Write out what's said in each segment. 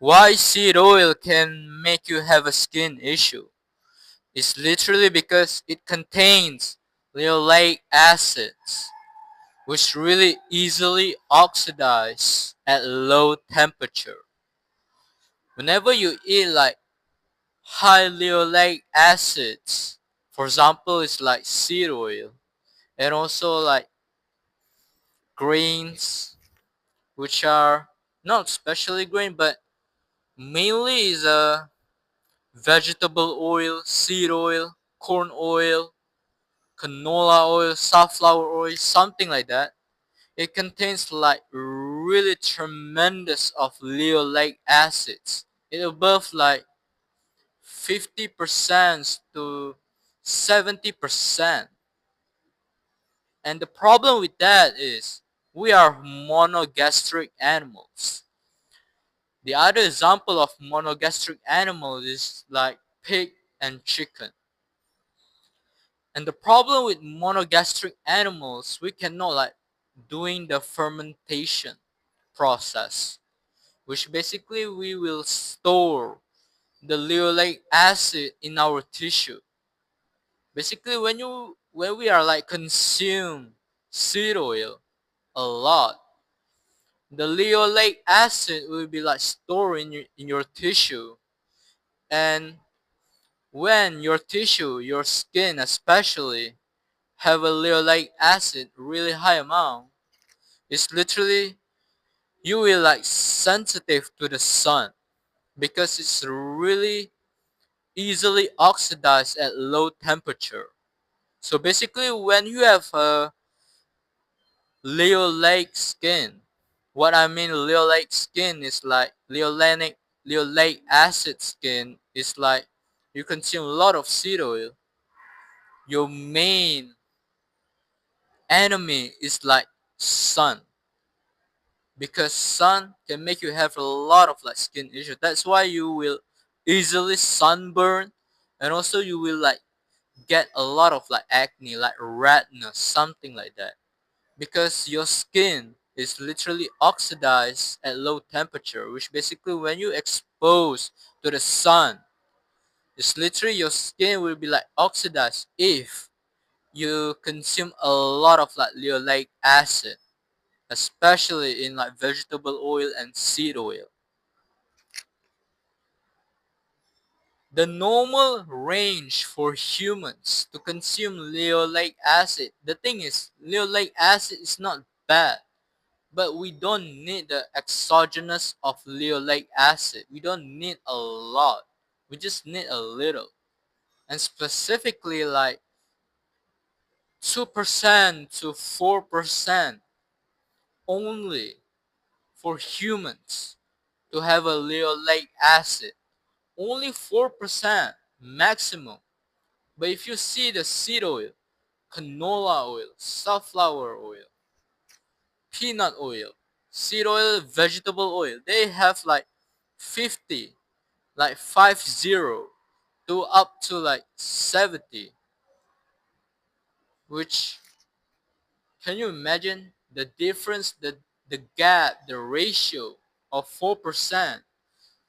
Why seed oil can make you have a skin issue? It's literally because it contains linoleic acids, which really easily oxidize at low temperature. Whenever you eat like high linoleic acids, for example, it's like seed oil, and also like grains, which are not especially grain, but mainly is a vegetable oil, seed oil, corn oil, canola oil, safflower oil, something like that. It contains like really tremendous of linoleic acids. It above like 50% to 70%. And the problem with that is we are monogastric animals. The other example of monogastric animals is like pig and chicken. And the problem with monogastric animals, we cannot like doing the fermentation process, which basically we will store the linoleic acid in our tissue. Basically, when we are like consume seed oil a lot, the linoleic acid will be like stored in your tissue, and when your tissue, your skin especially, have a linoleic acid really high amount, it's literally you will like sensitive to the sun because it's really easily oxidized at low temperature. So basically when you have a linoleic skin, what I mean linoleic skin is like linoleic acid skin is like you consume a lot of seed oil, your main enemy is like sun, because sun can make you have a lot of like skin issues. That's why you will easily sunburn, and also you will like get a lot of like acne, like redness, something like that, because your skin is literally oxidized at low temperature, which basically when you expose to the sun, it's literally your skin will be like oxidized if you consume a lot of like linoleic acid, especially in like vegetable oil and seed oil. The normal range for humans to consume linoleic acid, the thing is, linoleic acid is not bad, but we don't need the exogenous of linoleic acid. We don't need a lot. We just need a little. And specifically like 2% to 4% only for humans to have a linoleic acid. Only 4% maximum. But if you see the seed oil, canola oil, sunflower oil, peanut oil, seed oil, vegetable oil, they have like 50, like 50 to up to like 70, which can you imagine the difference, the gap, the ratio of 4%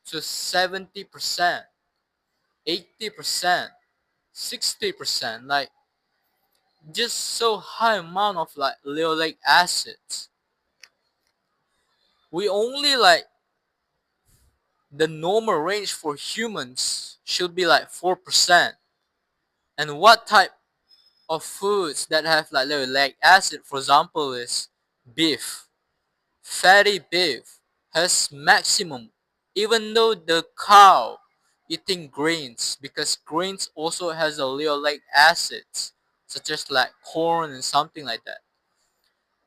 to 70%, 80%, 60%, like just so high amount of like linoleic acids. We only like the normal range for humans should be like 4%. And what type of foods that have like linoleic acid, for example, is beef. Fatty beef has maximum, even though the cow eating grains, because grains also has a linoleic acids, such as like corn and something like that.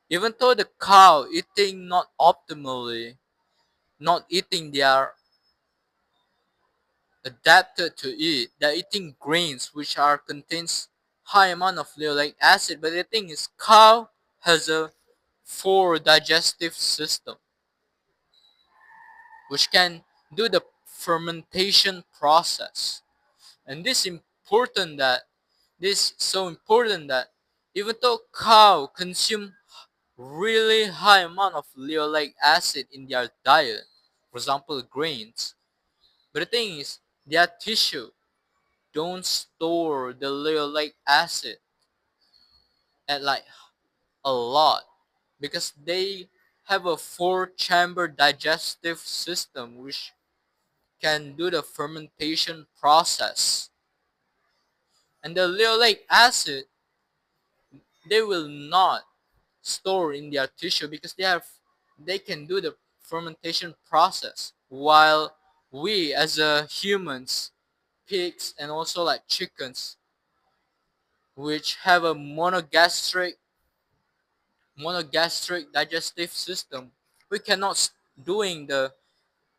Even though the cow eating not optimally, not eating their adapted to eat, they're eating grains which are contains high amount of linoleic acid. But the thing is, cow has a poor digestive system, which can do the fermentation process. And this so important that even though cow consume really high amount of linoleic acid in their diet, for example grains. But the thing is, their tissue don't store the linoleic acid at like a lot because they have a four-chamber digestive system which can do the fermentation process. And the linoleic acid they will not store in their tissue because they can do the fermentation process, while we as humans, pigs and also like chickens, which have a monogastric digestive system, we cannot doing the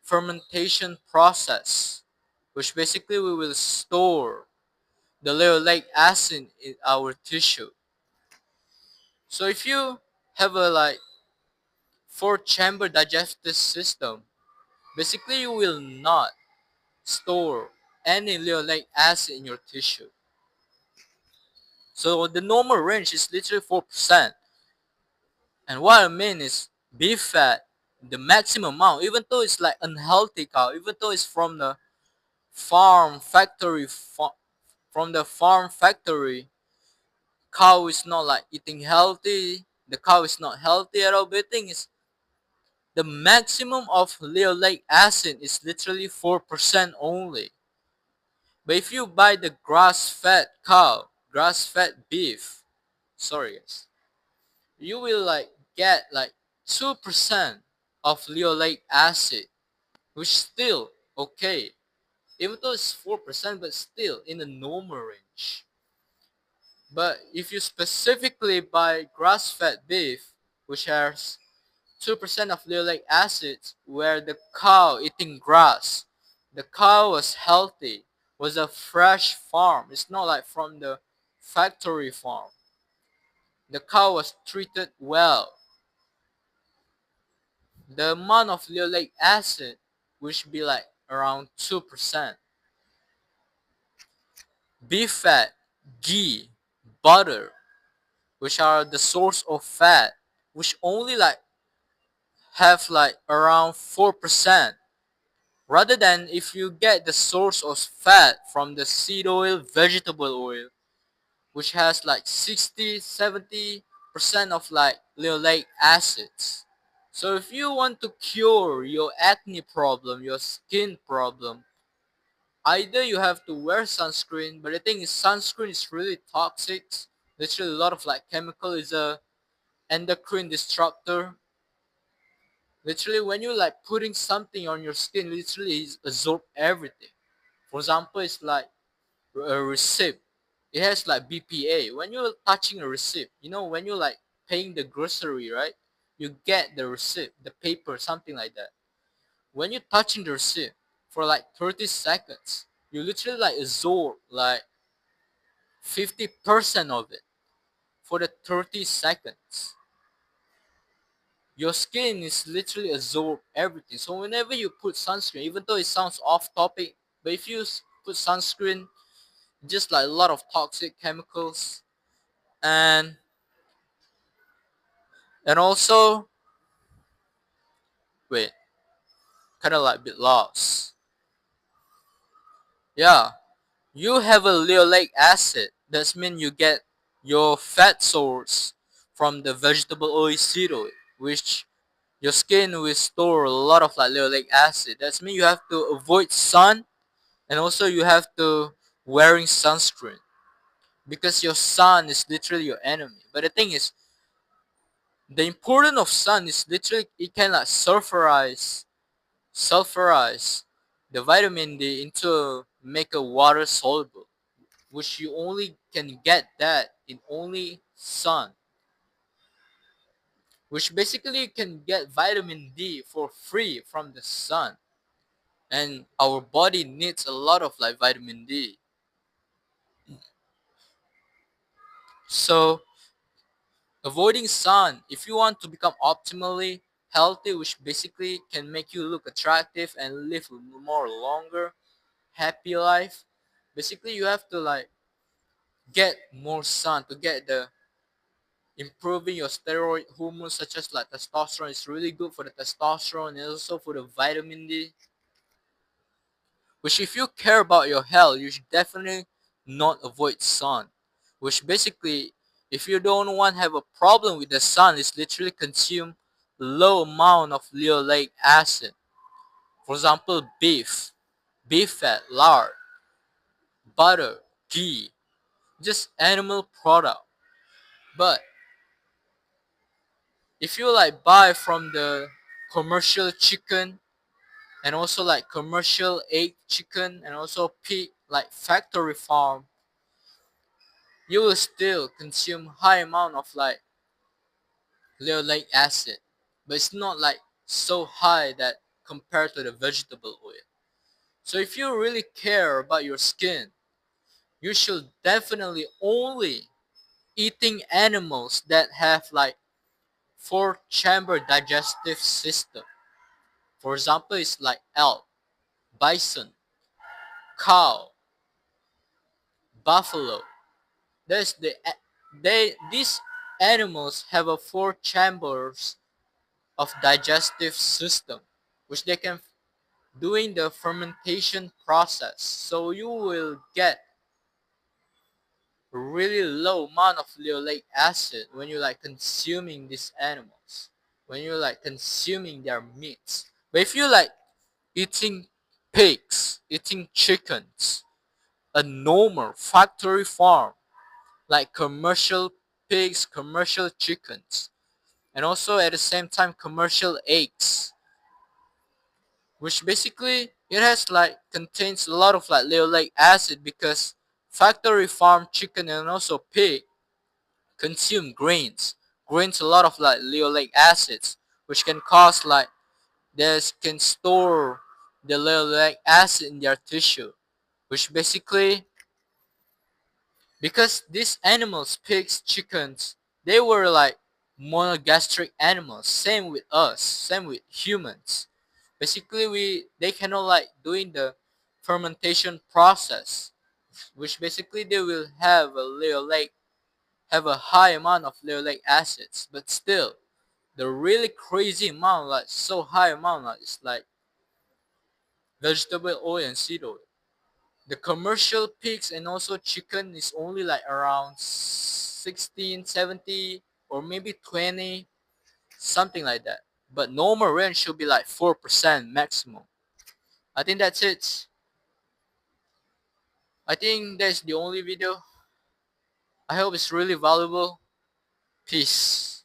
fermentation process, which basically we will store the linoleic acid in our tissue. So if you have a like four chamber digestive system, basically you will not store any linoleic acid in your tissue. So the normal range is literally 4%. And what I mean is beef fat, the maximum amount, even though it's like unhealthy cow, even though it's from the farm factory, from the farm factory, cow is not like eating healthy. The cow is not healthy at all. But the thing is, the maximum of linoleic acid is literally 4% only. But if you buy the grass-fed cow, grass-fed beef, sorry guys, you will like get like 2% of linoleic acid, which still okay. Even though it's 4%, but still in the normal range. But if you specifically buy grass-fed beef, which has 2% of linoleic acid, where the cow eating grass, the cow was healthy, was a fresh farm. It's not like from the factory farm. The cow was treated well. The amount of linoleic acid which should be like around 2%. Beef fat, ghee, butter, which are the source of fat, which only like have like around 4%. Rather than if you get the source of fat from the seed oil, vegetable oil, which has like 60-70% of like linoleic acids. So if you want to cure your acne problem, your skin problem, either you have to wear sunscreen, but the thing is sunscreen is really toxic. Literally a lot of like chemical is a endocrine disruptor. Literally when you like putting something on your skin, literally it absorb everything. For example, it's like a receipt. It has like BPA. When you're touching a receipt, you know when you're like paying the grocery, right? You get the receipt, the paper, something like that. When you're touching the receipt for like 30 seconds, you literally like absorb like 50% of it for the 30 seconds. Your skin is literally absorb everything. So whenever you put sunscreen, even though it sounds off topic, but if you put sunscreen, just like a lot of toxic chemicals, and also wait, kind of like a bit lost. Yeah, you have a linoleic acid. That means you get your fat source from the vegetable oil seed oil, which your skin will store a lot of like linoleic acid. That means you have to avoid sun, and also you have to wearing sunscreen because your sun is literally your enemy. But the thing is, the importance of sun is literally it can like sulfurize the vitamin D into make a water soluble, which you only can get that in only sun, which basically you can get vitamin D for free from the sun, and our body needs a lot of like vitamin D. So avoiding sun if you want to become optimally healthy, which basically can make you look attractive and live more longer happy life, basically you have to like get more sun to get the improving your steroid hormones such as like testosterone is really good for the testosterone and also for the vitamin D. Which if you care about your health, you should definitely not avoid sun. Which basically, if you don't want to have a problem with the sun, is literally consume low amount of linoleic acid. For example, beef fat, lard, butter, ghee, just animal product. But if you like buy from the commercial chicken and also like commercial egg chicken and also pig like factory farm, you will still consume high amount of like linoleic acid, but it's not like so high that compared to the vegetable oil. So if you really care about your skin, you should definitely only eating animals that have like four chamber digestive system. For example, it's like elk, bison, cow, buffalo. There's the these animals have a four chambers of digestive system, which they can doing the fermentation process. So you will get really low amount of linoleic acid when you like consuming these animals, when you like consuming their meats. But if you like eating pigs, eating chickens, a normal factory farm, like commercial pigs, commercial chickens, and also at the same time commercial eggs, which basically it has like contains a lot of like linoleic acid because factory farm chicken and also pig consume grains a lot of like linoleic acids, which can cause like this can store the linoleic acid in their tissue, which basically because these animals, pigs, chickens, they were like monogastric animals, same with us, same with humans. Basically they cannot like doing the fermentation process, which basically they will have a linoleic have a high amount of linoleic acids, but still the really crazy amount, like so high amount, like is like vegetable oil and seed oil. The commercial pigs and also chicken is only like around 16, 70, or maybe 20, something like that. But normal range should be like 4% maximum. I think that's it. I think that's the only video. I hope it's really valuable. Peace.